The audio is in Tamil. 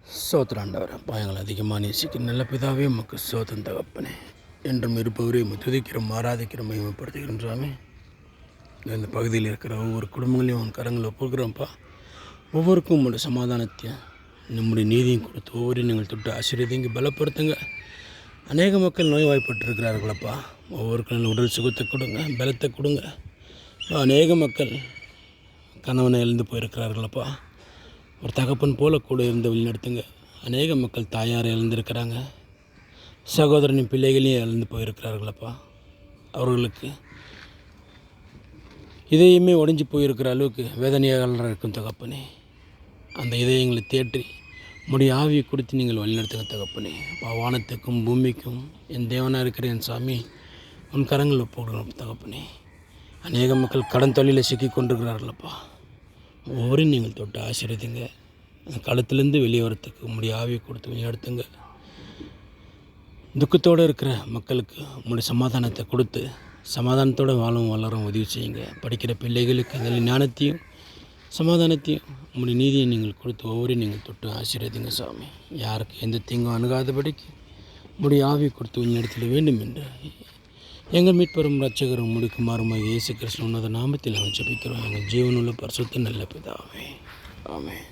சோத்திராண்டவர் பாயங்கள் அதிகமாக நேசிக்கிற நல்ல பிதாவே உமக்கு சோதன் தகப்பனே என்றும் இருப்பவரே துதிக்கிறோம், ஆராதிக்கிறோம், மகிமைப்படுத்துகிறோம். சாமி, இந்த பகுதியில் இருக்கிற ஒவ்வொரு குடும்பங்களையும் உன் கரங்களை ஒப்புக்கிறோம்ப்பா. ஒவ்வொருக்கும் உங்களுடைய சமாதானத்தையும் நம்முடைய நீதியும் கொடுத்து ஒவ்வொரு நீங்கள் தொட்டு ஆசீர்வதிங்க, பலப்படுத்துங்க. அநேக மக்கள் நோய்வாய்ப்பட்டிருக்கிறார்களப்பா. ஒவ்வொருக்கும் உடல் சுகத்தை கொடுங்க, பலத்தை கொடுங்க. அநேக மக்கள் கணவனை இழந்து போயிருக்கிறார்களப்பா. ஒரு தகப்பன் போல கூட இருந்து வழிநடத்துங்க. அநேக மக்கள் தாயாரை இழந்திருக்கிறாங்க, சகோதரனின் பிள்ளைகளையும் இழந்து போயிருக்கிறார்களப்பா. அவர்களுக்கு இதயமே உடைஞ்சி போயிருக்கிற அளவுக்கு வேதனையாக இருக்கும் தகப்பனே. அந்த இதயங்களை தேற்றி முடிய ஆவியை கொடுத்து நீங்கள் வழிநடத்துங்க தகப்பனே. வானத்துக்கும் பூமிக்கும் என் தேவனாக இருக்கிற என் சாமி உன் கரங்கள் ஒப்புக்கொடுங்க தகப்பனே. அநேக மக்கள் கடன் தொழிலை சிக்கி கொண்டிருக்கிறார்களப்பா. ஒவ்வொருவரையும் நீங்கள் தொட்டு ஆசீர்வதிங்க. அந்த களத்துலேருந்து வெளியே வரத்துக்கு உங்களுடைய ஆவியை கொடுத்து வழிநடத்துங்க. துக்கத்தோடு இருக்கிற மக்களுக்கு உங்களுடைய சமாதானத்தை கொடுத்து சமாதானத்தோடு வளரும் உதவி செய்யுங்க. படிக்கிற பிள்ளைகளுக்கு அதில் ஞானத்தையும் சமாதானத்தையும் உங்களுடைய நீதியை நீங்கள் கொடுத்து ஒவ்வொருவரையும் நீங்கள் தொட்டு ஆசீர்வதிங்க சாமி. யாருக்கு எந்த தீங்கும் அணுகாதபடிக்கு உங்களுடைய ஆவியை கொடுத்து வழிநடத்திட வேண்டும் என்று எங்கள் மீட்பெரும் இரட்சகரும் முடிக்குமாறுமாக இயேசு கிறிஸ்து உன்னத நாமத்தில் நாங்கள் ஜெபிக்கிறோம். எங்கள் ஜீவனுள்ள பரிசுத்த நல்ல பிதாவே, ஆமென்.